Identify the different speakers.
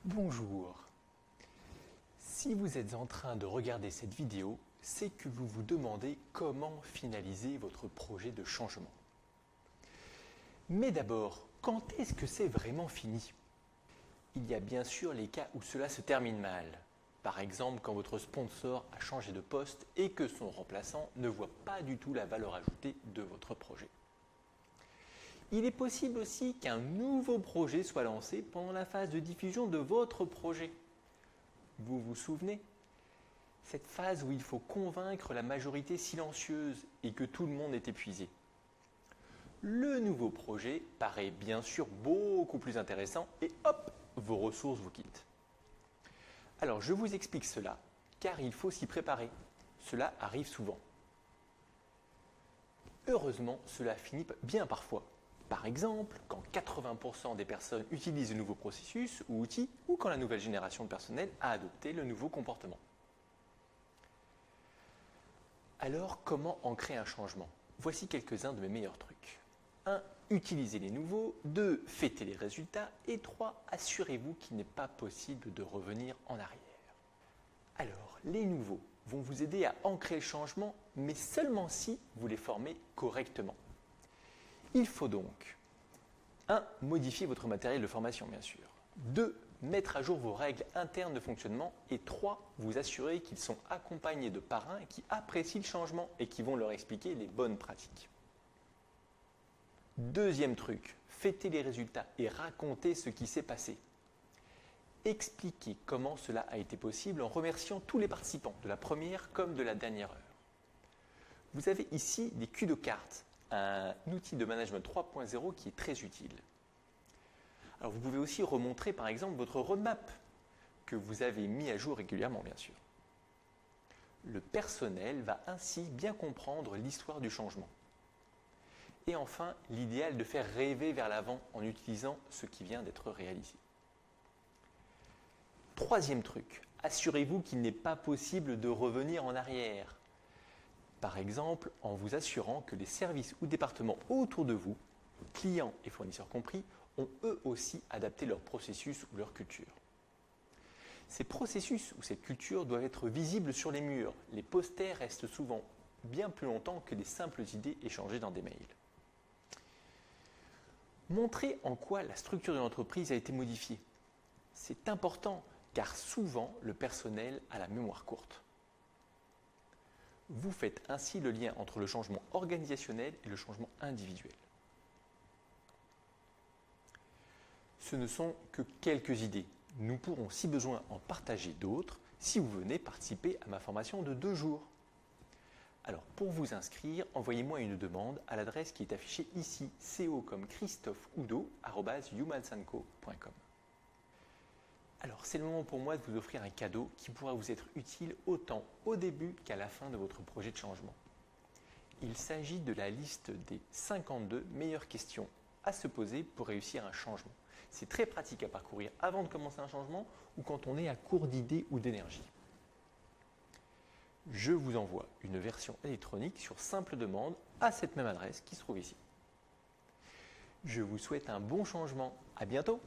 Speaker 1: Bonjour. Si vous êtes en train de regarder cette vidéo, c'est que vous vous demandez comment finaliser votre projet de changement. Mais d'abord, quand est-ce que c'est vraiment fini? Il y a bien sûr les cas où cela se termine mal. Par exemple, quand votre sponsor a changé de poste et que son remplaçant ne voit pas du tout la valeur ajoutée de votre projet. Il est possible aussi qu'un nouveau projet soit lancé pendant la phase de diffusion de votre projet. Vous vous souvenez? Cette phase où il faut convaincre la majorité silencieuse et que tout le monde est épuisé. Le nouveau projet paraît bien sûr beaucoup plus intéressant et hop, vos ressources vous quittent. Alors je vous explique cela car il faut s'y préparer. Cela arrive souvent. Heureusement, cela finit bien parfois. Par exemple, quand 80% des personnes utilisent le nouveau processus ou outil ou quand la nouvelle génération de personnel a adopté le nouveau comportement. Alors, comment ancrer un changement? Voici quelques-uns de mes meilleurs trucs. 1. Utilisez les nouveaux. 2. Fêtez les résultats. Et 3. Assurez-vous qu'il n'est pas possible de revenir en arrière. Alors, les nouveaux vont vous aider à ancrer le changement, mais seulement si vous les formez correctement. Il faut donc 1. Modifier votre matériel de formation, bien sûr. 2. Mettre à jour vos règles internes de fonctionnement. Et 3. Vous assurer qu'ils sont accompagnés de parrains qui apprécient le changement et qui vont leur expliquer les bonnes pratiques. Deuxième truc, fêtez les résultats et racontez ce qui s'est passé. Expliquez comment cela a été possible en remerciant tous les participants, de la première comme de la dernière heure. Vous avez ici des cues de cartes, un outil de management 3.0 qui est très utile. Alors vous pouvez aussi remontrer par exemple votre roadmap que vous avez mis à jour régulièrement bien sûr. Le personnel va ainsi bien comprendre l'histoire du changement. Et enfin, l'idéal de faire rêver vers l'avant en utilisant ce qui vient d'être réalisé. Troisième truc, assurez-vous qu'il n'est pas possible de revenir en arrière. Par exemple, en vous assurant que les services ou départements autour de vous, clients et fournisseurs compris, ont eux aussi adapté leur processus ou leur culture. Ces processus ou cette culture doivent être visibles sur les murs. Les posters restent souvent bien plus longtemps que les simples idées échangées dans des mails. Montrez en quoi la structure de l'entreprise a été modifiée. C'est important car souvent le personnel a la mémoire courte. Vous faites ainsi le lien entre le changement organisationnel et le changement individuel. Ce ne sont que quelques idées. Nous pourrons, si besoin, en partager d'autres si vous venez participer à ma formation de 2 jours. Alors, pour vous inscrire, envoyez-moi une demande à l'adresse qui est affichée ici, co comme Christophe Oudot, @humansanco.com. Alors, c'est le moment pour moi de vous offrir un cadeau qui pourra vous être utile autant au début qu'à la fin de votre projet de changement. Il s'agit de la liste des 52 meilleures questions à se poser pour réussir un changement. C'est très pratique à parcourir avant de commencer un changement ou quand on est à court d'idées ou d'énergie. Je vous envoie une version électronique sur simple demande à cette même adresse qui se trouve ici. Je vous souhaite un bon changement. À bientôt!